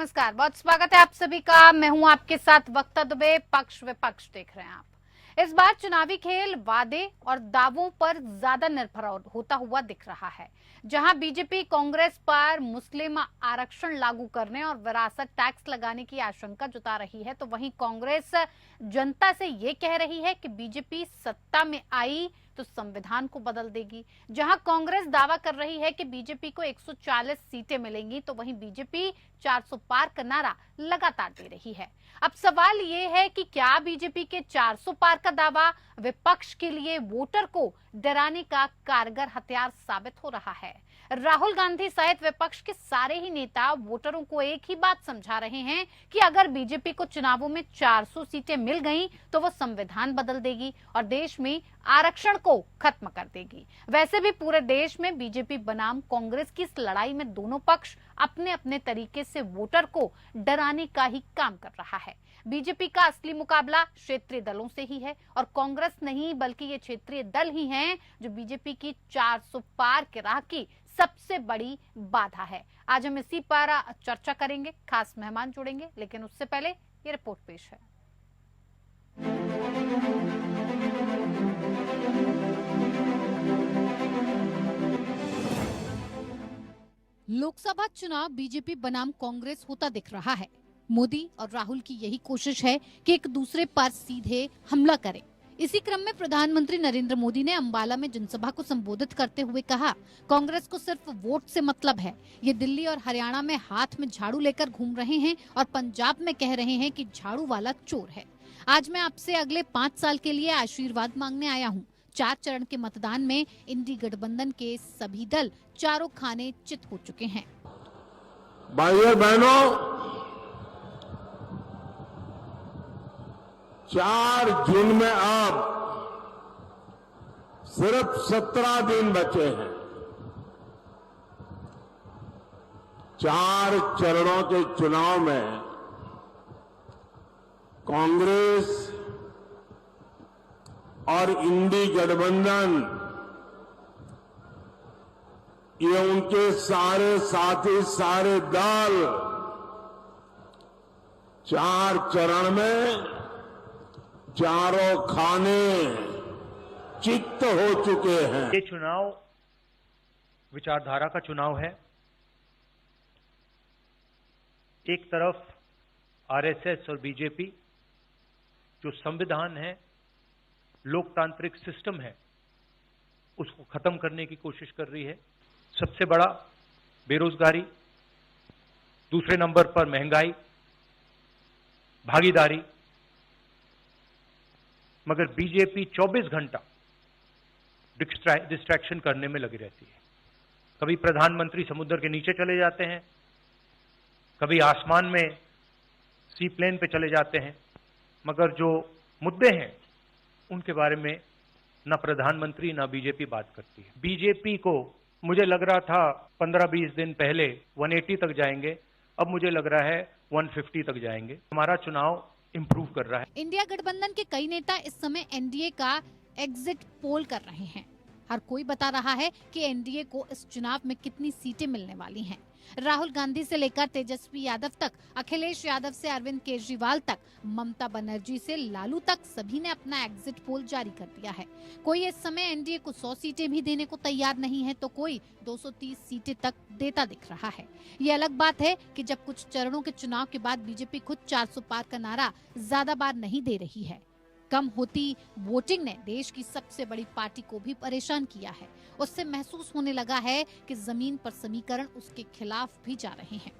नमस्कार, बहुत स्वागत है आप सभी का। मैं हूं आपके साथ वक्ता दुबे। पक्ष विपक्ष देख रहे हैं आप। इस बार चुनावी खेल वादे और दावों पर ज्यादा निर्भर होता हुआ दिख रहा है। जहां बीजेपी कांग्रेस पर मुस्लिम आरक्षण लागू करने और विरासत टैक्स लगाने की आशंका जता रही है, तो वहीं कांग्रेस जनता से ये कह रही है कि बीजेपी सत्ता में आई तो संविधान को बदल देगी। जहां कांग्रेस दावा कर रही है कि बीजेपी को 140 सीटें मिलेंगी, तो वहीं बीजेपी 400 पार का नारा लगातार दे रही है। अब सवाल ये है कि क्या बीजेपी के 400 पार का दावा विपक्ष के लिए वोटर को डराने का कारगर हथियार साबित हो रहा है। राहुल गांधी सहित विपक्ष के सारे ही नेता वोटरों को एक ही बात समझा रहे हैं कि अगर बीजेपी को चुनावों में 400 सीटें मिल गईं तो वो संविधान बदल देगी और देश में आरक्षण को खत्म कर देगी। वैसे भी पूरे देश में बीजेपी बनाम कांग्रेस की इस लड़ाई में दोनों पक्ष अपने अपने तरीके से वोटर को डराने का ही काम कर रहा है। बीजेपी का असली मुकाबला क्षेत्रीय दलों से ही है और कांग्रेस नहीं बल्कि ये क्षेत्रीय दल ही हैं जो बीजेपी की 400 पार के राह की सबसे बड़ी बाधा है। आज हम इसी पर चर्चा करेंगे, खास मेहमान जुड़ेंगे, लेकिन उससे पहले ये रिपोर्ट पेश है। लोकसभा चुनाव बीजेपी बनाम कांग्रेस होता दिख रहा है। मोदी और राहुल की यही कोशिश है कि एक दूसरे पर सीधे हमला करें। इसी क्रम में प्रधानमंत्री नरेंद्र मोदी ने अंबाला में जनसभा को संबोधित करते हुए कहा, कांग्रेस को सिर्फ वोट से मतलब है। ये दिल्ली और हरियाणा में हाथ में झाड़ू लेकर घूम रहे हैं और पंजाब में कह रहे हैं कि झाड़ू वाला चोर है। आज मैं आपसे अगले 5 साल के लिए आशीर्वाद मांगने आया हूँ। 4 चरण के मतदान में इंडी गठबंधन के सभी दल चारों खाने चित हो चुके हैं। भाइयों बहनों, 4 जून में अब सिर्फ 17 दिन बचे हैं। 4 चरणों के चुनाव में कांग्रेस और इंडी गठबंधन, ये उनके सारे साथी, सारे दल 4 चरण में चारों खाने चित्त हो चुके हैं। ये चुनाव विचारधारा का चुनाव है। एक तरफ आरएसएस और बीजेपी जो संविधान है, लोकतांत्रिक सिस्टम है, उसको खत्म करने की कोशिश कर रही है। सबसे बड़ा बेरोजगारी, दूसरे नंबर पर महंगाई, भागीदारी। मगर बीजेपी 24 घंटा डिस्ट्रैक्शन करने में लगी रहती है। कभी प्रधानमंत्री समुद्र के नीचे चले जाते हैं, कभी आसमान में सी प्लेन पे चले जाते हैं, मगर जो मुद्दे हैं उनके बारे में ना प्रधानमंत्री ना बीजेपी बात करती है। बीजेपी को मुझे लग रहा था 15-20 दिन पहले 180 तक जाएंगे, अब मुझे लग रहा है 150 तक जाएंगे। हमारा चुनाव इंप्रूव कर रहा है। इंडिया गठबंधन के कई नेता इस समय एनडीए का एग्जिट पोल कर रहे हैं। हर कोई बता रहा है कि एनडीए को इस चुनाव में कितनी सीटें मिलने वाली हैं। राहुल गांधी से लेकर तेजस्वी यादव तक, अखिलेश यादव से अरविंद केजरीवाल तक, ममता बनर्जी से लालू तक सभी ने अपना एग्जिट पोल जारी कर दिया है। कोई इस समय एनडीए को 100 सीटें भी देने को तैयार नहीं है, तो कोई 230 सीटें तक देता दिख रहा है। ये अलग बात है कि जब कुछ चरणों के चुनाव के बाद बीजेपी खुद 400 पार का नारा ज्यादा बार नहीं दे रही है। कम होती वोटिंग ने देश की सबसे बड़ी पार्टी को भी परेशान किया है। उससे महसूस होने लगा है कि जमीन पर समीकरण उसके खिलाफ भी जा रहे हैं।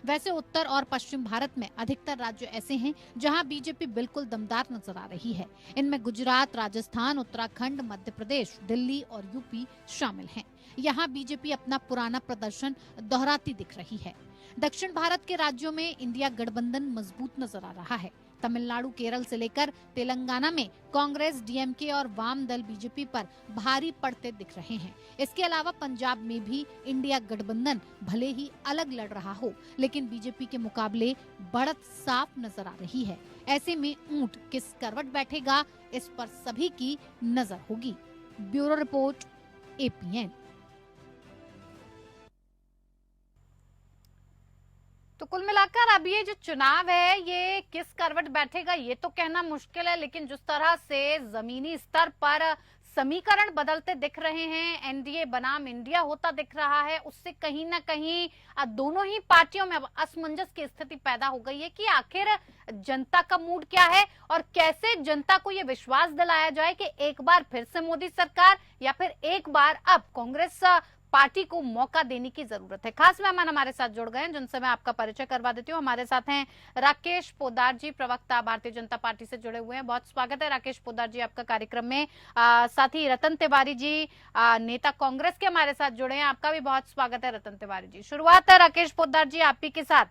वैसे उत्तर और पश्चिम भारत में अधिकतर राज्य ऐसे हैं जहां बीजेपी बिल्कुल दमदार नजर आ रही है। इनमें गुजरात, राजस्थान, उत्तराखंड, मध्य प्रदेश, दिल्ली और यूपी शामिल हैं। यहाँ बीजेपी अपना पुराना प्रदर्शन दोहराती दिख रही है। दक्षिण भारत के राज्यों में इंडिया गठबंधन मजबूत नजर आ रहा है। तमिलनाडु, केरल से लेकर तेलंगाना में कांग्रेस, डीएमके और वाम दल बीजेपी पर भारी पड़ते दिख रहे हैं। इसके अलावा पंजाब में भी इंडिया गठबंधन भले ही अलग लड़ रहा हो, लेकिन बीजेपी के मुकाबले बढ़त साफ नजर आ रही है। ऐसे में ऊंट किस करवट बैठेगा, इस पर सभी की नजर होगी। Bureau report, APN. तो कुल मिलाकर अब ये जो चुनाव है ये किस करवट बैठेगा ये तो कहना मुश्किल है, लेकिन जिस तरह से जमीनी स्तर पर समीकरण बदलते दिख रहे हैं, एनडीए बनाम इंडिया होता दिख रहा है, उससे कहीं ना कहीं दोनों ही पार्टियों में अब असमंजस की स्थिति पैदा हो गई है कि आखिर जनता का मूड क्या है और कैसे जनता को ये विश्वास दिलाया जाए कि एक बार फिर से मोदी सरकार या फिर एक बार अब कांग्रेस पार्टी को मौका देने की जरूरत है। खास मेहमान हमारे साथ जुड़ गए हैं जिनसे मैं आपका परिचय करवा देती हूँ। हमारे साथ हैं राकेश पोद्दार जी, प्रवक्ता भारतीय जनता पार्टी से जुड़े हुए हैं। बहुत स्वागत है राकेश पोद्दार जी आपका कार्यक्रम में। साथ ही रतन तिवारी जी नेता कांग्रेस के हमारे साथ जुड़े हैं, आपका भी बहुत स्वागत है रतन तिवारी जी। शुरुआत है राकेश पोद्दार जी आप ही के साथ।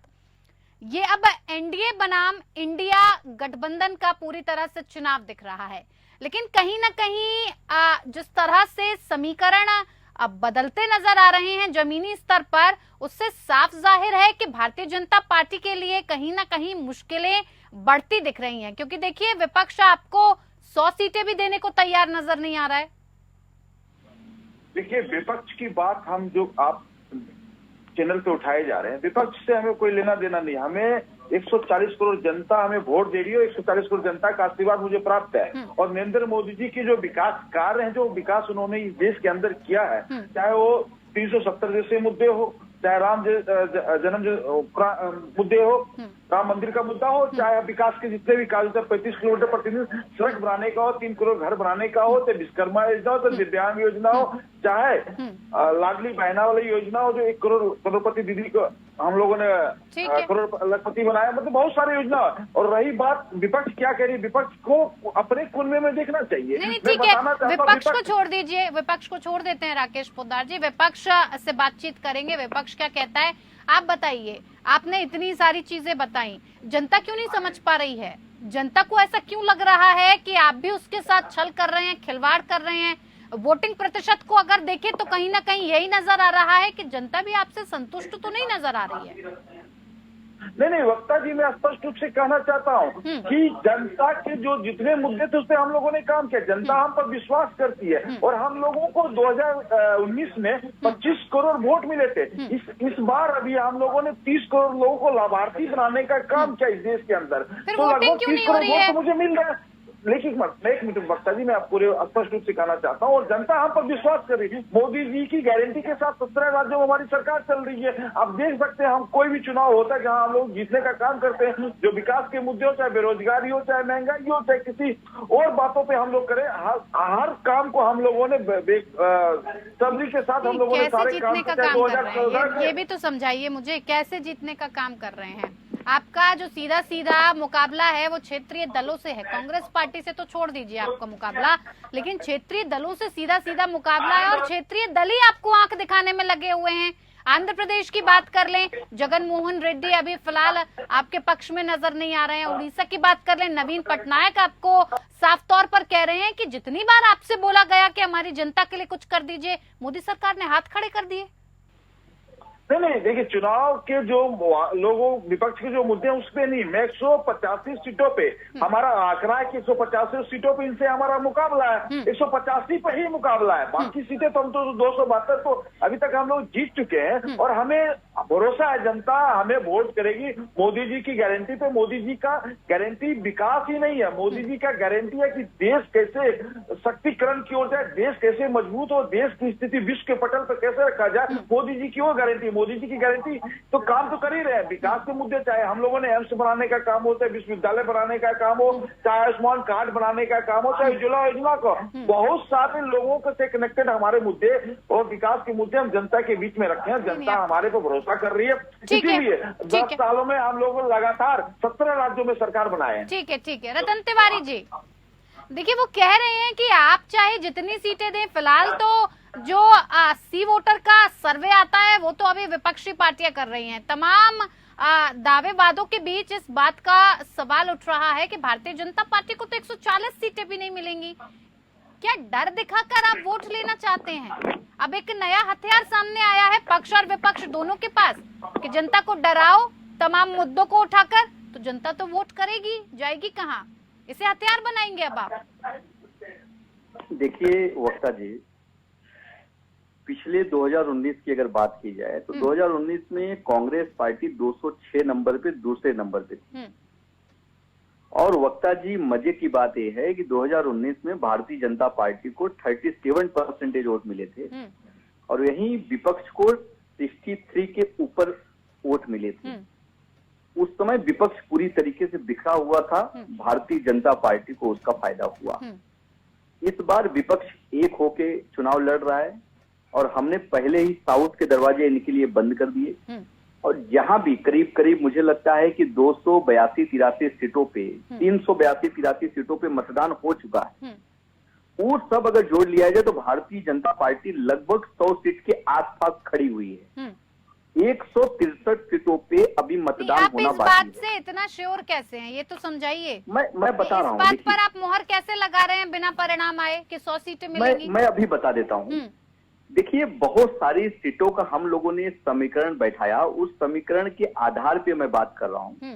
ये अब एनडीए बनाम इंडिया गठबंधन का पूरी तरह से चुनाव दिख रहा है, लेकिन कहीं ना कहीं जिस तरह से समीकरण अब बदलते नजर आ रहे हैं जमीनी स्तर पर, उससे साफ जाहिर है कि भारतीय जनता पार्टी के लिए कहीं ना कहीं मुश्किलें बढ़ती दिख रही हैं, क्योंकि देखिए विपक्ष आपको 100 सीटें भी देने को तैयार नजर नहीं आ रहा है। देखिए, विपक्ष की बात हम जो आप चैनल पे उठाए जा रहे हैं, विपक्ष से हमें कोई लेना देना नहीं। हमें 140 करोड़ जनता हमें वोट दे रही है, 140 करोड़ जनता का आशीर्वाद मुझे प्राप्त है। और नरेंद्र मोदी जी की जो विकास कार्य हैं, जो विकास उन्होंने इस देश के अंदर किया है, चाहे वो 370 जैसे मुद्दे हो, चाहे राम जन्म मुद्दे हो, राम मंदिर का मुद्दा हो, चाहे विकास के जितने भी कार्य 35 किलोमीटर प्रतिदिन सड़क बनाने का हो, 3 करोड़ घर बनाने का हो, चाहे विश्वकर्मा योजना हो, चाहे दिव्यांग योजना हो, चाहे लाडली बहना वाली योजना हो, जो 1 करोड़ करोड़पति दीदी को हम लोगों ने करोड़ लखपति बनाया, मतलब बहुत सारी योजना। और रही बात विपक्ष क्या कह रही है, विपक्ष को अपने कुनबे में देखना चाहिए। नहीं ठीक है, विपक्ष को छोड़ दीजिए, विपक्ष को छोड़ देते हैं राकेश पोद्दार जी, विपक्ष से बातचीत करेंगे, विपक्ष क्या कहता है आप बताइए। आपने इतनी सारी चीजें बताई, जनता क्यों नहीं समझ पा रही है? जनता को ऐसा क्यों लग रहा है कि आप भी उसके साथ छल कर रहे हैं, खिलवाड़ कर रहे हैं? वोटिंग प्रतिशत को अगर देखें तो कहीं ना कहीं यही नजर आ रहा है कि जनता भी आपसे संतुष्ट तो नहीं नजर आ रही है। नहीं, वक्ता जी, मैं स्पष्ट रूप से कहना चाहता हूँ कि जनता के जो जितने मुद्दे थे उस पर हम लोगों ने काम किया। जनता हम पर विश्वास करती है और हम लोगों को 2019 में 25 करोड़ वोट मिले थे। इस बार अभी हम लोगों ने 30 करोड़ लोगों को लाभार्थी बनाने का काम किया इस देश के अंदर, तो लगभग 30 करोड़ वोट तो मुझे मिल रहा है। लेकिन एक मिनट वक्ता जी, मैं आपको स्पष्ट रूप से कहना चाहता हूँ, और जनता हम पर विश्वास कर रही है। मोदी जी की गारंटी के साथ 17 राज्यों में हमारी सरकार चल रही है। आप देख सकते हैं, हम कोई भी चुनाव होता है जहाँ हम लोग जीतने का काम करते हैं, जो विकास के मुद्दे हो, चाहे बेरोजगारी हो, चाहे महंगाई हो, चाहे किसी और बातों पे हम लोग करें, हर काम को हम लोगों ने सब्जी के साथ हम लोगों ने सारे काम किया। ये भी तो समझाइए मुझे, कैसे जीतने का काम कर रहे हैं? आपका जो सीधा सीधा मुकाबला है वो क्षेत्रीय दलों से है, कांग्रेस पार्टी से तो छोड़ दीजिए आपका मुकाबला, लेकिन क्षेत्रीय दलों से सीधा सीधा मुकाबला है और क्षेत्रीय दल ही आपको आंख दिखाने में लगे हुए हैं। आंध्र प्रदेश की बात कर लें, जगन मोहन रेड्डी अभी फिलहाल आपके पक्ष में नजर नहीं आ रहे हैं। उड़ीसा की बात कर लें, नवीन पटनायक आपको साफ तौर पर कह रहे हैं कि जितनी बार आपसे बोला गया कि हमारी जनता के लिए कुछ कर दीजिए, मोदी सरकार ने हाथ खड़े कर दिए। नहीं, देखिए, चुनाव के जो लोगों विपक्ष के जो मुद्दे हैं उस पे नहीं, मैं 185 सीटों पे हमारा आंकड़ा है कि 185 सीटों पे इनसे हमारा मुकाबला है, 185 पे ही मुकाबला है। बाकी सीटें तो हम तो 272 तो अभी तक हम लोग जीत चुके हैं और हमें भरोसा है जनता हमें वोट करेगी मोदी जी की गारंटी पे। मोदी जी का गारंटी विकास ही नहीं है, मोदी जी का गारंटी है कि देश कैसे शक्तिकरण की ओर जाए, देश कैसे मजबूत हो, देश की स्थिति विश्व के पटल पर कैसे रखा जाए। मोदी जी की वो गारंटी, मोदी जी की गारंटी तो काम तो कर ही रहे हैं। विकास के मुद्दे, चाहे हम लोगों ने एम्स बनाने का काम हो, चाहे विश्वविद्यालय बनाने का काम हो, चाहे आयुष्मान कार्ड बनाने का काम हो, चाहे उज्ज्वला योजना का, बहुत सारे लोगों से कनेक्टेड हमारे मुद्दे और विकास के मुद्दे हम जनता के बीच में रखे हैं। जनता हमारे पर भरोसा कर रही है, इसीलिए 10 सालों में हम लोगों लगातार 17 राज्यों में सरकार बनाए हैं। ठीक है रतन तिवारी जी, देखिए वो कह रहे हैं कि आप चाहे जितनी सीटें दें, फिलहाल तो जो सी वोटर का सर्वे आता है वो तो अभी विपक्षी पार्टियां कर रही हैं। तमाम दावे वादों के बीच इस बात का सवाल उठ रहा है कि भारतीय जनता पार्टी को तो 140 सीटें भी नहीं मिलेंगी। क्या डर दिखाकर आप वोट लेना चाहते हैं? अब एक नया हथियार सामने आया है पक्ष और विपक्ष दोनों के पास कि जनता को डराओ तमाम मुद्दों को उठाकर, तो जनता तो वोट करेगी, जाएगी कहाँ? इसे हथियार बनाएंगे अब आप? देखिए वक्ता जी, पिछले 2019 की अगर बात की जाए तो 2019 में कांग्रेस पार्टी 206 नंबर पे दूसरे नंबर पे थी। और वक्ता जी, मजे की बात यह है कि 2019 में भारतीय जनता पार्टी को 37% वोट मिले थे और यहीं विपक्ष को 63 के ऊपर वोट मिले थे। उस समय विपक्ष पूरी तरीके से बिखरा हुआ था, भारतीय जनता पार्टी को उसका फायदा हुआ। इस बार विपक्ष एक होके चुनाव लड़ रहा है और हमने पहले ही साउथ के दरवाजे इनके लिए बंद कर दिए और जहां भी करीब करीब मुझे लगता है कि 282-83 सीटों पे 382-83 सीटों पे मतदान हो चुका है। वो सब अगर जोड़ लिया जाए तो भारतीय जनता पार्टी लगभग 100 सीट के आसपास खड़ी हुई है। 163 सीटों पे अभी मतदान होना बाकी है। इस बात से इतना श्योर कैसे हैं, ये तो समझाइए। मैं बता रहा हूँ। इस बात पर आप मोहर कैसे लगा रहे हैं बिना परिणाम आए कि 100 सीटें मिलेंगी? मैं अभी बता देता हूँ। देखिए, बहुत सारी सीटों का हम लोगों ने समीकरण बैठाया। उस समीकरण के आधार पे मैं बात कर रहा हूँ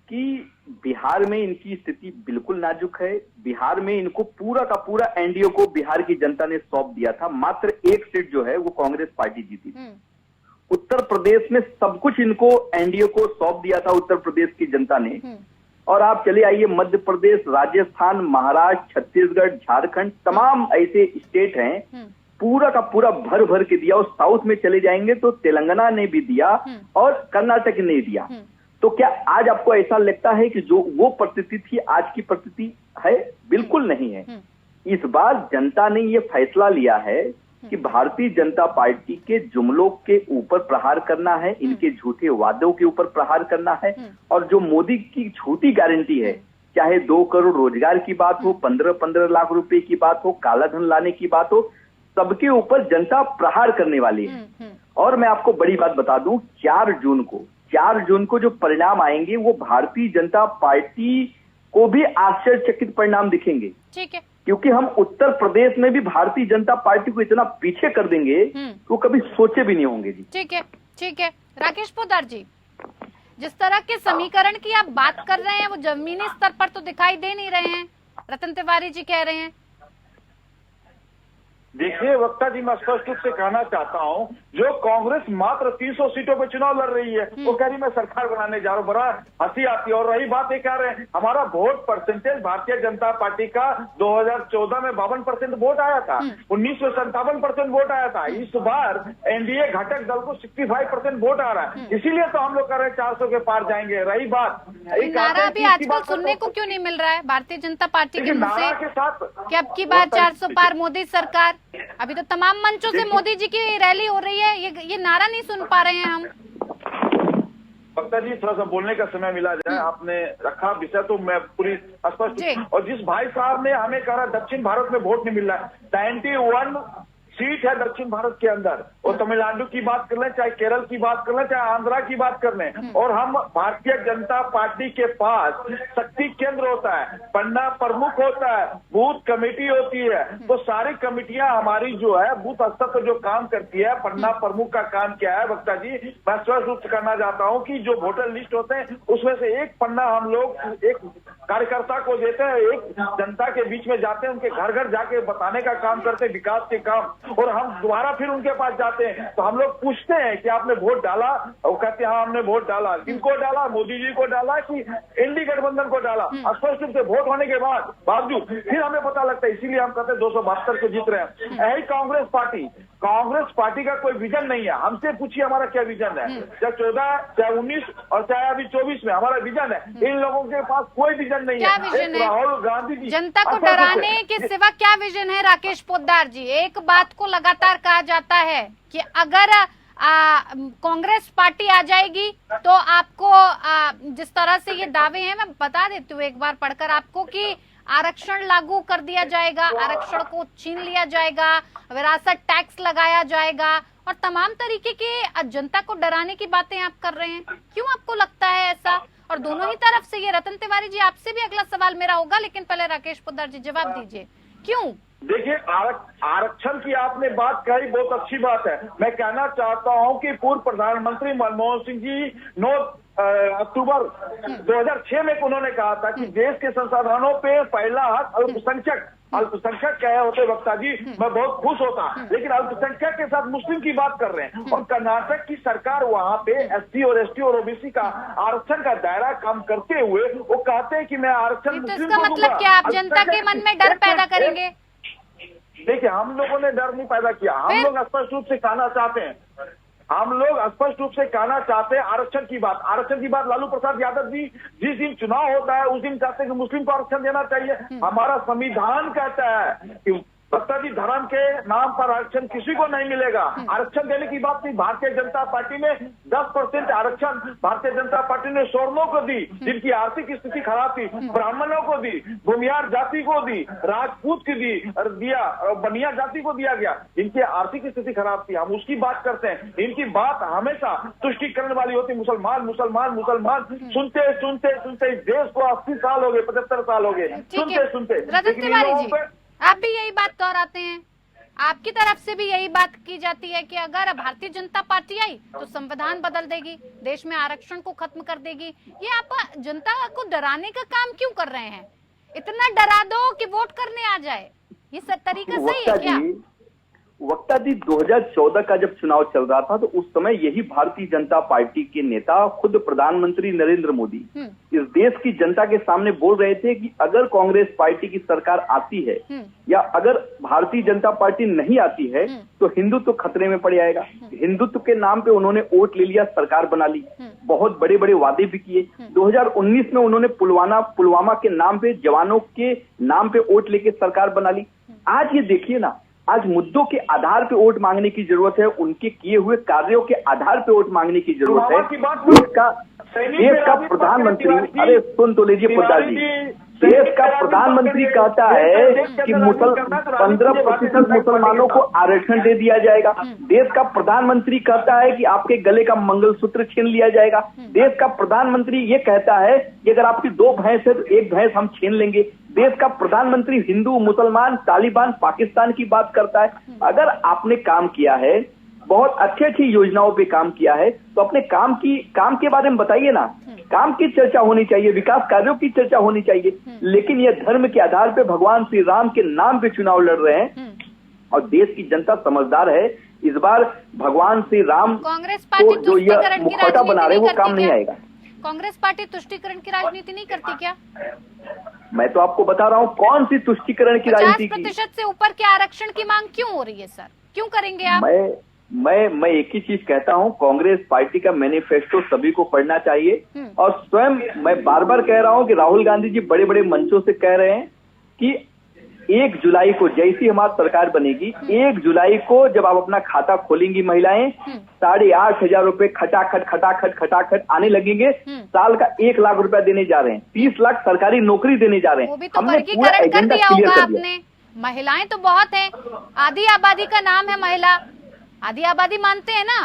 कि बिहार में इनकी स्थिति बिल्कुल नाजुक है। बिहार में इनको पूरा का पूरा एनडीए को बिहार की जनता ने सौंप दिया था। मात्र एक सीट जो है वो कांग्रेस पार्टी जीती थी। उत्तर प्रदेश में सब कुछ इनको एनडीए को सौंप दिया था उत्तर प्रदेश की जनता ने। और आप चले आइए, मध्य प्रदेश, राजस्थान, महाराष्ट्र, छत्तीसगढ़, झारखंड, तमाम ऐसे स्टेट हैं, पूरा का पूरा भर भर के दिया। और साउथ में चले जाएंगे तो तेलंगाना ने भी दिया और कर्नाटक ने दिया। तो क्या आज आपको ऐसा लगता है कि जो वो परिस्थिति थी आज की परिस्थिति है? बिल्कुल नहीं है। इस बार जनता ने ये फैसला लिया है कि भारतीय जनता पार्टी के जुमलों के ऊपर प्रहार करना है, इनके झूठे वादों के ऊपर प्रहार करना है। और जो मोदी की झूठी गारंटी है, चाहे 2 करोड़ रोजगार की बात हो, 15-15 लाख रुपए की बात हो, काला धन लाने की बात हो, सबके ऊपर जनता प्रहार करने वाली है। और मैं आपको बड़ी बात बता दूं, 4 जून को जो परिणाम आएंगे वो भारतीय जनता पार्टी को भी आश्चर्यचकित परिणाम दिखेंगे। ठीक है, क्योंकि हम उत्तर प्रदेश में भी भारतीय जनता पार्टी को इतना पीछे कर देंगे तो कभी सोचे भी नहीं होंगे जी। ठीक है। राकेश पोद्दार जी, जिस तरह के समीकरण की आप बात कर रहे हैं वो जमीनी स्तर पर तो दिखाई दे नहीं रहे हैं। रतन तिवारी जी कह रहे हैं। देखिए वक्ता जी, मैं स्पष्ट रूप से कहना चाहता हूं, जो कांग्रेस मात्र 300 सीटों पर चुनाव लड़ रही है वो कह रही मैं सरकार बनाने जा रहा हूं, बड़ा हंसी आती है। और रही बात ये कह रहे हैं हमारा vote percentage Bharatiya Janata party का 2014 में 52% वोट आया था, 19 में 57% वोट आया था। इस बार एनडीए घटक दल को 65% वोट आ रहा है, इसीलिए तो हम लोग कह रहे हैं 400 के पार जाएंगे। रही बात, नारा भी आजकल सुनने को क्यों नहीं मिल रहा है भारतीय जनता पार्टी के मुंह से के साथ कि अब की बार 400 पार मोदी सरकार? अभी तो तमाम मंचों से मोदी जी की रैली हो रही है, ये नारा नहीं सुन पा रहे हैं हम। वक्ता जी, थोड़ा सा बोलने का समय मिला जाए, आपने रखा विषय तो मैं पूरी स्पष्ट। और जिस भाई साहब ने हमें कहा दक्षिण भारत में वोट नहीं मिल रहा है, 91 सीट है दक्षिण भारत के अंदर, और तमिलनाडु की बात कर लें, चाहे केरल की बात कर लें, चाहे आंध्रा की बात कर लें, और हम भारतीय जनता पार्टी के पास शक्ति केंद्र होता है, पन्ना प्रमुख होता है, बूथ कमेटी होती है। तो सारी कमेटियां हमारी जो है बूथ स्तर पर जो काम करती है, पन्ना प्रमुख का काम क्या है वक्ता जी, मैं स्पष्ट रूप से करना चाहता हूं कि जो वोटर लिस्ट होते हैं उसमें से एक पन्ना हम लोग एक कार्यकर्ता को देते हैं, एक जनता के बीच में जाते हैं, उनके घर घर जाके बताने का काम करते हैं, विकास के काम। और हम दोबारा फिर उनके पास जाते हैं तो हम लोग पूछते हैं कि आपने वोट डाला? वो कहते हैं हाँ हमने वोट डाला। किनको डाला? मोदी जी को डाला कि इंडी गठबंधन को डाला? स्पष्ट रूप से वोट होने के बावजूद फिर हमें पता लगता है, इसीलिए हम कहते हैं 272 को जीत रहे हैं। यही कांग्रेस पार्टी का कोई विजन नहीं है। हमसे पूछिए हमारा क्या विजन है, चाहे 14, चाहे 19 और चाहे अभी 24 में हमारा विजन है। इन लोगों के पास कोई विजन नहीं है। राहुल गांधी जी जनता को डराने के सिवा क्या विजन है? राकेश पोद्दार जी, एक बात को लगातार कहा जाता है कि अगर कांग्रेस पार्टी आ जाएगी तो आपको जिस तरह से ये दावे हैं, मैं बता देती हूँ एक बार पढ़कर आपको, कि आरक्षण लागू कर दिया जाएगा, आरक्षण को छीन लिया जाएगा, विरासत टैक्स लगाया जाएगा और तमाम तरीके के जनता को डराने की बातें आप कर रहे हैं। क्यों आपको लगता है ऐसा? और दोनों ही तरफ से ये, रतन तिवारी जी आपसे भी अगला सवाल मेरा होगा, लेकिन पहले राकेश पोद्दार जी जवाब दीजिए, क्यों? देखिए, आरक्षण की आपने बात कही, बहुत अच्छी बात है। मैं कहना चाहता हूं कि पूर्व प्रधानमंत्री मनमोहन सिंह जी अक्टूबर 2006 में उन्होंने कहा था कि देश के संसाधनों पे पहला हक अल्पसंख्यक कहे होते वक्ता जी, मैं बहुत खुश होता, लेकिन अल्पसंख्यक के साथ मुस्लिम की बात कर रहे हैं। और कर्नाटक की सरकार वहां पे SC और ST और OBC का आरक्षण का दायरा कम करते हुए वो कहते हैं कि मैं आरक्षण तो मुस्लिम इसका को मतलब दूंगा। क्या, आप जनता के मन में डर पैदा करेंगे? देखिए, हम लोगों ने डर नहीं पैदा किया, हम लोग स्पष्ट रूप से कहना चाहते हैं, आरक्षण की बात लालू प्रसाद यादव जी जिस दिन चुनाव होता है उस दिन कहते हैं कि मुस्लिम को आरक्षण देना चाहिए। हमारा संविधान कहता है कि सत्ताजी धर्म के नाम पर आरक्षण किसी को नहीं मिलेगा। आरक्षण देने की बात थी, भारतीय जनता पार्टी ने 10% आरक्षण भारतीय जनता पार्टी ने सवर्णों को दी, जिनकी आर्थिक स्थिति खराब थी, ब्राह्मणों को दी, भूमिहार जाति को दी, राजपूत की दिया, बनिया जाति को दिया गया, जिनकी आर्थिक स्थिति खराब थी। हम उसकी बात करते हैं, इनकी बात हमेशा तुष्टिकरण वाली होती, मुसलमान सुनते सुनते इस देश को 80 साल हो गए, 75 साल हो गए सुनते। रजत तिवारी जी, आप भी यही बात दोहराते हैं, आपकी तरफ से भी यही बात की जाती है कि अगर भारतीय जनता पार्टी आई तो संविधान बदल देगी, देश में आरक्षण को खत्म कर देगी। ये आप जनता को डराने का काम क्यों कर रहे हैं? इतना डरा दो कि वोट करने आ जाए, ये तरीका सही है क्या? वक्ता जी, 2014 का जब चुनाव चल रहा था तो उस समय यही भारतीय जनता पार्टी के नेता खुद प्रधानमंत्री नरेंद्र मोदी इस देश की जनता के सामने बोल रहे थे कि अगर कांग्रेस पार्टी की सरकार आती है या अगर भारतीय जनता पार्टी नहीं आती है तो हिंदुत्व खतरे में पड़ जाएगा। हिंदुत्व के नाम पे उन्होंने वोट ले लिया, सरकार बना ली, बहुत बड़े बड़े वादे भी किए। 2019 में उन्होंने पुलवामा के नाम पे, जवानों के नाम पे वोट लेके सरकार बना ली। आज ये देखिए ना, आज मुद्दों के आधार पे वोट मांगने की जरूरत है, उनके किए हुए कार्यों के आधार पे वोट मांगने की जरूरत है। देश का प्रधानमंत्री, अरे सुन तो लीजिए पोद्दार जी, देश का प्रधानमंत्री कहता है कि 15% मुसलमानों को आरक्षण दे दिया जाएगा। देश का प्रधानमंत्री कहता है कि आपके गले का मंगलसूत्र छीन लिया जाएगा। देश का प्रधानमंत्री ये कहता है कि अगर आपकी 2 भैंस है तो 1 भैंस हम छीन लेंगे। देश का प्रधानमंत्री हिंदू, मुसलमान, तालिबान, पाकिस्तान की बात करता है। अगर आपने काम किया है, बहुत अच्छी योजनाओं पे काम किया है, तो अपने काम के बारे में बताइए ना। काम की चर्चा होनी चाहिए, विकास कार्यों की चर्चा होनी चाहिए, लेकिन यह धर्म के आधार पे भगवान श्री राम के नाम पे चुनाव लड़ रहे हैं। और देश की जनता समझदार है, इस बार भगवान श्री राम कांग्रेस पार्टी जो यह मुखौटा बना रहे वो काम नहीं आएगा। कांग्रेस पार्टी तुष्टीकरण की राजनीति नहीं करती क्या? मैं तो आपको बता रहा हूँ कौन सी तुष्टीकरण की राजनीति की। 50% से ऊपर के आरक्षण की मांग क्यों हो रही है सर? क्यों करेंगे आप? मैं एक ही चीज कहता हूं, कांग्रेस पार्टी का मैनिफेस्टो सभी को पढ़ना चाहिए। और स्वयं मैं बार बार कह रहा हूं कि राहुल गांधी जी बड़े बड़े मंचों से कह रहे हैं कि 1 जुलाई को जैसी हमारी सरकार बनेगी, 1 जुलाई को जब आप अपना खाता खोलेंगी महिलाएं, 8,500 रुपए खटाखट आने लगेंगे। साल का 1 लाख रुपया देने जा रहे हैं, 30 लाख सरकारी नौकरी देने जा रहे हैं। वो भी तो वर्गीकरण कर दिया होगा आपने। महिलाएं तो बहुत हैं, आधी आबादी का नाम है महिला, आधी आबादी मानते हैं ना,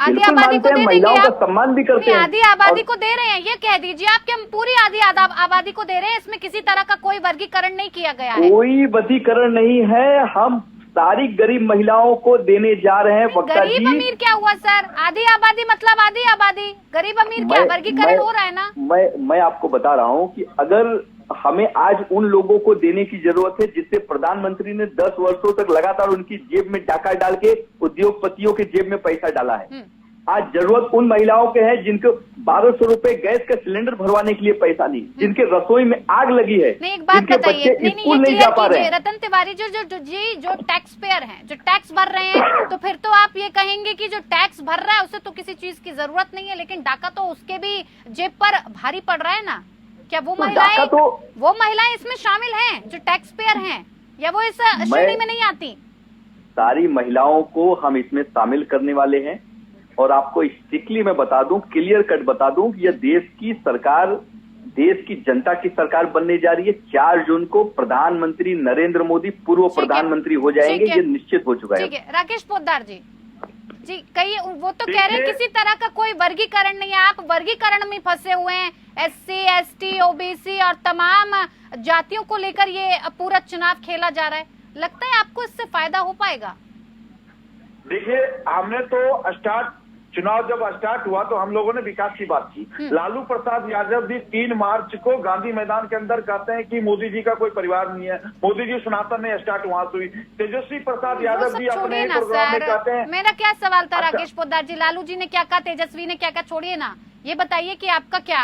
आधी आबादी को दे देंगे आप, सम्मान भी करते हैं। आधी आबादी को दे रहे हैं, ये कह दीजिए आप कि हम पूरी आधी आबादी को दे रहे हैं, इसमें किसी तरह का कोई वर्गीकरण नहीं किया गया है। कोई वर्गीकरण नहीं है, हम सारी गरीब महिलाओं को देने जा रहे हैं। गरीब अमीर क्या हुआ सर? आधी आबादी मतलब आधी आबादी, गरीब अमीर क्या वर्गीकरण हो रहा है ना? मैं आपको बता रहा हूँ कि अगर हमें आज उन लोगों को देने की जरूरत है जिससे प्रधानमंत्री ने 10 वर्षों तक लगातार उनकी जेब में डाका डाल के उद्योगपतियों के जेब में पैसा डाला है। आज जरूरत उन महिलाओं के है जिनको 1200 रुपए गैस का सिलेंडर भरवाने के लिए पैसा नहीं, जिनके रसोई में आग लगी है, एक बात जिनके बताइए, बच्चे स्कूल नहीं जा पा रहे हैं। रतन तिवारी जो टैक्स पेयर हैं, जो टैक्स भर रहे हैं, तो फिर तो आप ये कहेंगे कि जो टैक्स भर रहा है उसे तो किसी चीज की जरूरत नहीं है, लेकिन डाका तो उसके भी जेब पर भारी पड़ रहा है ना? क्या वो महिलाएं इसमें शामिल हैं जो टैक्स पेयर हैं, या वो इस श्रेणी में नहीं आती? सारी महिलाओं को हम इसमें शामिल करने वाले हैं। और आपको स्ट्रिक्टली मैं बता दूं, क्लियर कट बता दूं कि यह देश की सरकार, देश की जनता की सरकार बनने जा रही है। 4 जून को प्रधानमंत्री नरेंद्र मोदी पूर्व प्रधानमंत्री हो जाएंगे, ये निश्चित हो चुका है। ठीक है, राकेश पोद्दार जी कई वो तो कह रहे हैं किसी तरह का कोई वर्गीकरण नहीं है, आप वर्गीकरण में फंसे हुए हैं। SC, ST, OBC और तमाम जातियों को लेकर ये पूरा चुनाव खेला जा रहा है, लगता है आपको इससे फायदा हो पाएगा? देखिए, हमने तो स्टार्ट चुनाव जब स्टार्ट हुआ तो हम लोगों ने विकास की बात की। लालू प्रसाद यादव भी 3 मार्च को गांधी मैदान के अंदर कहते हैं कि मोदी जी का कोई परिवार नहीं है, मोदी जी सनातन में स्टार्ट वहां से हुई। तेजस्वी प्रसाद यादव भी अपने प्रोग्राम में कहते हैं। मेरा क्या सवाल था राकेश पोद्दार जी, लालू जी ने क्या कहा, तेजस्वी ने क्या कहा, छोड़िए ना, ये बताइए कि आपका क्या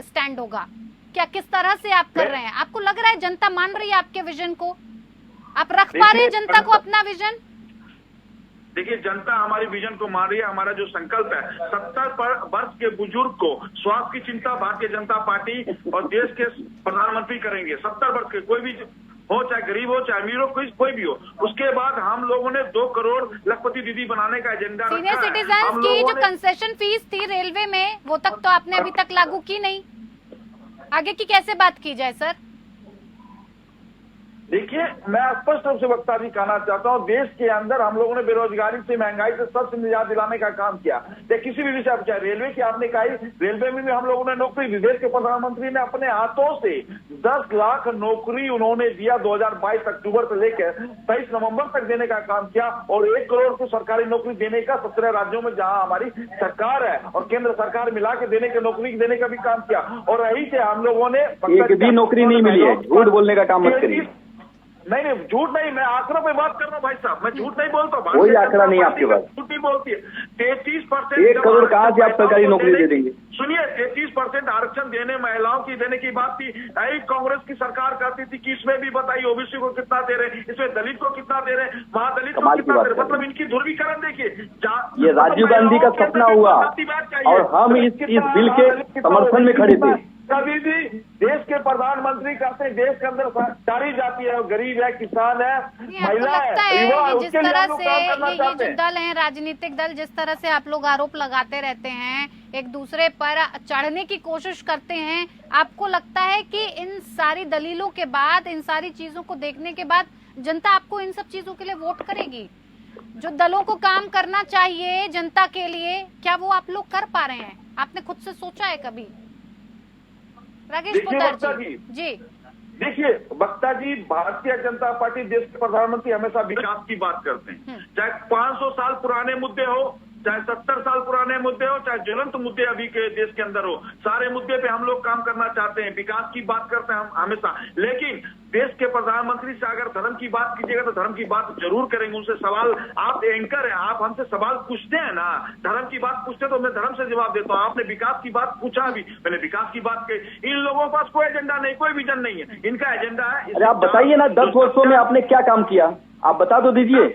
स्टैंड होगा, क्या किस तरह से आप कर रहे हैं? आपको लग रहा है जनता मान रही है आपके विजन को? आप रख पा रहे हैं जनता को अपना विजन? देखिए, जनता हमारी विजन को मान रही है। हमारा जो संकल्प है 70 वर्ष के बुजुर्ग को स्वास्थ्य की चिंता भारतीय जनता पार्टी और देश के प्रधानमंत्री करेंगे। 70 वर्ष के कोई भी हो, चाहे गरीब हो चाहे अमीर हो, कोई भी हो। उसके बाद हम लोगों ने 2 करोड़ लखपति दीदी बनाने का एजेंडा रखा है। सीनियर सिटीजन की जो कंसेशन फीस थी रेलवे में, वो तक तो आपने अभी तक लागू की नहीं, आगे की कैसे बात की जाए सर? देखिए, मैं स्पष्ट रूप से वक्ता जी कहना चाहता हूं, देश के अंदर हम लोगों ने बेरोजगारी से, महंगाई से, सबसे निजात दिलाने का काम किया। किसी भी विषय पर, चाहे रेलवे की आपने कहा, रेलवे में भी हम लोगों ने नौकरी दी। देश के प्रधानमंत्री ने अपने हाथों से 10 लाख नौकरी उन्होंने दिया 2022 अक्टूबर से लेकर 23 नवंबर तक देने का काम किया, और 1 करोड़ को सरकारी नौकरी देने का 17 राज्यों में जहां हमारी सरकार है और केंद्र सरकार मिला के देने के नौकरी देने का भी काम किया। और यही से हम लोगों ने एक भी नौकरी नहीं मिली है। झूठ बोलने का काम मत करिए। नहीं, झूठ नहीं, मैं आंकड़ों पे बात कर रहा हूँ भाई साहब, मैं झूठ नहीं बोलता हूँ। कोई आंकड़ा नहीं आपके पास, झूठ नहीं बोलती है। 33% 1 करोड़ कहाँ से आप सरकारी नौकरी दे देंगे? सुनिए, 33% आरक्षण देने, महिलाओं की देने की बात थी। कांग्रेस की सरकार कहती थी कि इसमें भी बताइए ओबीसी को कितना दे रहे हैं, इसमें दलित को कितना दे रहे हैं, महादलित को कितना दे रहे हैं। मतलब इनकी ध्रुवीकरण देखिए। ये राजीव गांधी का सपना हुआ और हम इस बिल के समर्थन में खड़े थे। कभी भी देश के प्रधानमंत्री कहते हैं देश के अंदर सारी जाति है, गरीब है, किसान है, महिला है, युवा है, जिस तरह से ये जो दल है, राजनीतिक दल, जिस तरह से आप लोग आरोप लगाते रहते हैं, एक दूसरे पर चढ़ने की कोशिश करते हैं, आपको लगता है कि इन सारी दलीलों के बाद, इन सारी चीजों को देखने के बाद जनता आपको इन सब चीजों के लिए वोट करेगी? जो दलों को काम करना चाहिए जनता के लिए, क्या वो आप लोग कर पा रहे हैं? आपने खुद से सोचा है कभी? राकेश पोद्दार जी। देखिए वक्ता जी, भारतीय जनता पार्टी, देश के प्रधानमंत्री हमेशा विकास की बात करते हैं। चाहे 500 साल पुराने मुद्दे हो, चाहे 70 साल पुराने मुद्दे हो, चाहे ज्वलंत मुद्दे अभी के देश के अंदर हो, सारे मुद्दे पे हम लोग काम करना चाहते हैं, विकास की बात करते हैं हम हमेशा। लेकिन देश के प्रधानमंत्री से अगर धर्म की बात कीजिएगा तो धर्म की बात जरूर करेंगे। उनसे सवाल, आप एंकर हैं, आप हमसे सवाल पूछते हैं ना, धर्म की बात पूछते तो मैं धर्म से जवाब देता हूँ। आपने विकास की बात पूछा, भी मैंने विकास की बात कही। इन लोगों के पास कोई एजेंडा नहीं, कोई विजन नहीं है। इनका एजेंडा है। अरे आप बताइए ना, 10 वर्षों में आपने क्या काम किया, आप बता तो दीजिए।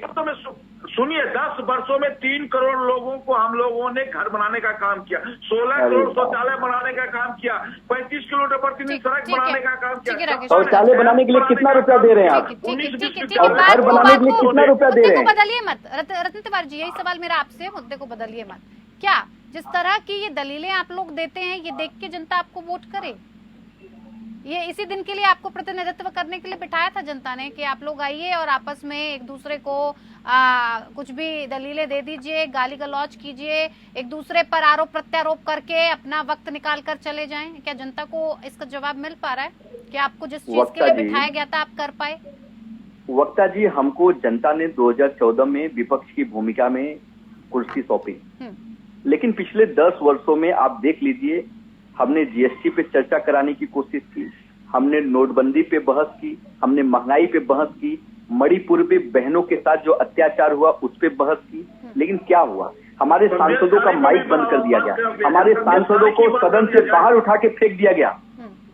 सुनिए, 10 वर्षों में 3 करोड़ लोगों को हम लोगों ने घर बनाने का काम किया, 16 करोड़ शौचालय बनाने का काम किया, 35 किलोमीटर प्रतिदिन सड़क बनाने का काम किया। शौचालय बनाने के लिए कितना रुपया दे रहे हैं आप? और घर बनाने के लिए कितना रुपया दे रहे हैं? बदलिए मत रत्न तिवारी जी, यही सवाल मेरा आपसे, मुद्दे को बदलिए मत। क्या जिस तरह की ये दलीलें आप लोग देते हैं, ये देख के जनता आपको वोट करे? ये इसी दिन के लिए आपको प्रतिनिधित्व करने के लिए बिठाया था जनता ने कि आप लोग आइए और आपस में एक दूसरे को कुछ भी दलीलें दे दीजिए, गाली गलौज कीजिए, एक दूसरे पर आरोप प्रत्यारोप करके अपना वक्त निकाल कर चले जाएं? क्या जनता को इसका जवाब मिल पा रहा है कि आपको जिस चीज के लिए बिठाया गया था आप कर पाए? वक्ता जी, हमको जनता ने 2014 में विपक्ष की भूमिका में कुर्सी सौंपी, लेकिन पिछले 10 वर्षों में आप देख लीजिए, हमने जीएसटी पे चर्चा कराने की कोशिश की, हमने नोटबंदी पे बहस की, हमने महंगाई पे बहस की, मणिपुर में बहनों के साथ जो अत्याचार हुआ उस पे बहस की, लेकिन क्या हुआ? हमारे सांसदों का माइक बंद कर दिया गया, हमारे सांसदों को सदन से बाहर उठा के फेंक दिया गया,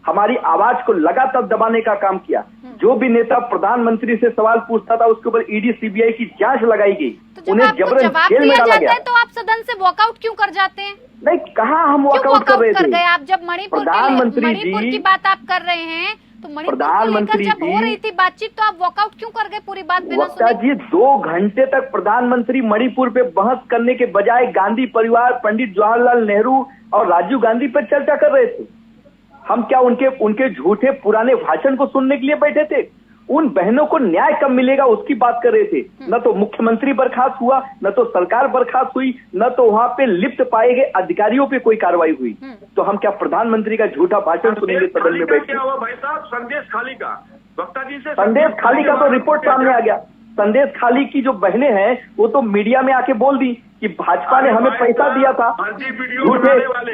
हमारी आवाज को लगातार दबाने का काम किया। जो भी नेता प्रधानमंत्री से सवाल पूछता था उसके ऊपर ईडी सीबीआई की जांच लगाई गई, उन्हें जबरन जेल में डाला गया। तो आप सदन से वॉकआउट क्यों कर जाते हैं? नहीं, कहाँ हम वॉकआउट कर रहे थे? आप जब मणिपुर की बात आप कर रहे हैं, तो मणिपुर को लेकर जब हो रही थी बातचीत, तो आप वॉकआउट क्यों कर गए पूरी बात बिना सुने? जी, 2 घंटे तक प्रधानमंत्री मणिपुर पे बहस करने के बजाय गांधी परिवार, पंडित जवाहरलाल नेहरू और राजीव गांधी पर चर्चा कर रहे थे। हम क्या उनके झूठे पुराने भाषण को सुनने के लिए बैठे थे? उन बहनों को न्याय कब मिलेगा उसकी बात कर रहे थे। न तो मुख्यमंत्री बर्खास्त हुआ, न तो सरकार बर्खास्त हुई, न तो वहां पे लिप्त पाए गए अधिकारियों पे कोई कार्रवाई हुई। तो हम क्या प्रधानमंत्री का झूठा भाषण सुनेंगे सदन में बैठ? भाई साहब, संदेश खाली का वक्ता जी से, संदेश खाली का तो रिपोर्ट सामने आ गया। संदेश खाली की जो बहनें हैं वो तो मीडिया में आके बोल दी कि भाजपा ने हमें पैसा दिया था फर्जी वीडियो बनाने वाले,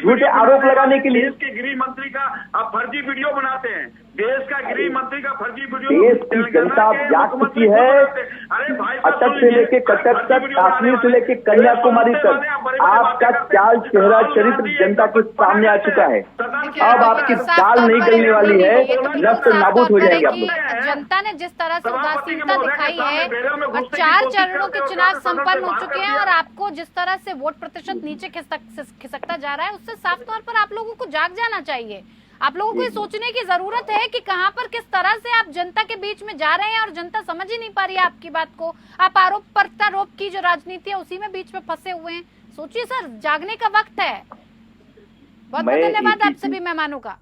झूठे आरोप लगाने के लिए। देश के गृह मंत्री का आप फर्जी वीडियो बनाते हैं, देश का गृह मंत्री का फर्जी वीडियो, देश की जनता जाग चुकी है, अटक से लेके कटक तक, कश्मीर से लेके कन्याकुमारी तक आपका चाल चेहरा चरित्र जनता के सामने आ चुका है। अब आपकी दाल नहीं गलने वाली है, नष्ट नाबूद हो जाएंगे आप लोग। जनता ने जिस तरह से उदासीनता दिखाई है और 4 चरणों के चुनाव संपन्न हो चुके हैं और आपको जिस तरह से वोट प्रतिशत नीचे खिसकता जा रहा है, उससे साफ तौर पर आप लोगों को जाग जाना चाहिए। आप लोगों को ये सोचने की जरूरत है कि कहां पर किस तरह से आप जनता के बीच में जा रहे हैं और जनता समझ ही नहीं पा रही है आपकी बात को। आप आरोप प्रत्यारोप की जो राजनीति है उसी में बीच में फंसे हुए हैं। सोचिए सर, जागने का वक्त है। बहुत बहुत धन्यवाद आप सभी मेहमानों का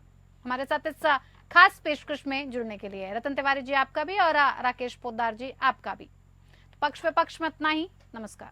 हमारे साथ इस खास पेशकश में जुड़ने के लिए। रतन तिवारी जी आपका भी और राकेश पोद्दार जी आपका भी। पक्ष विपक्ष में इतना ही। नमस्कार।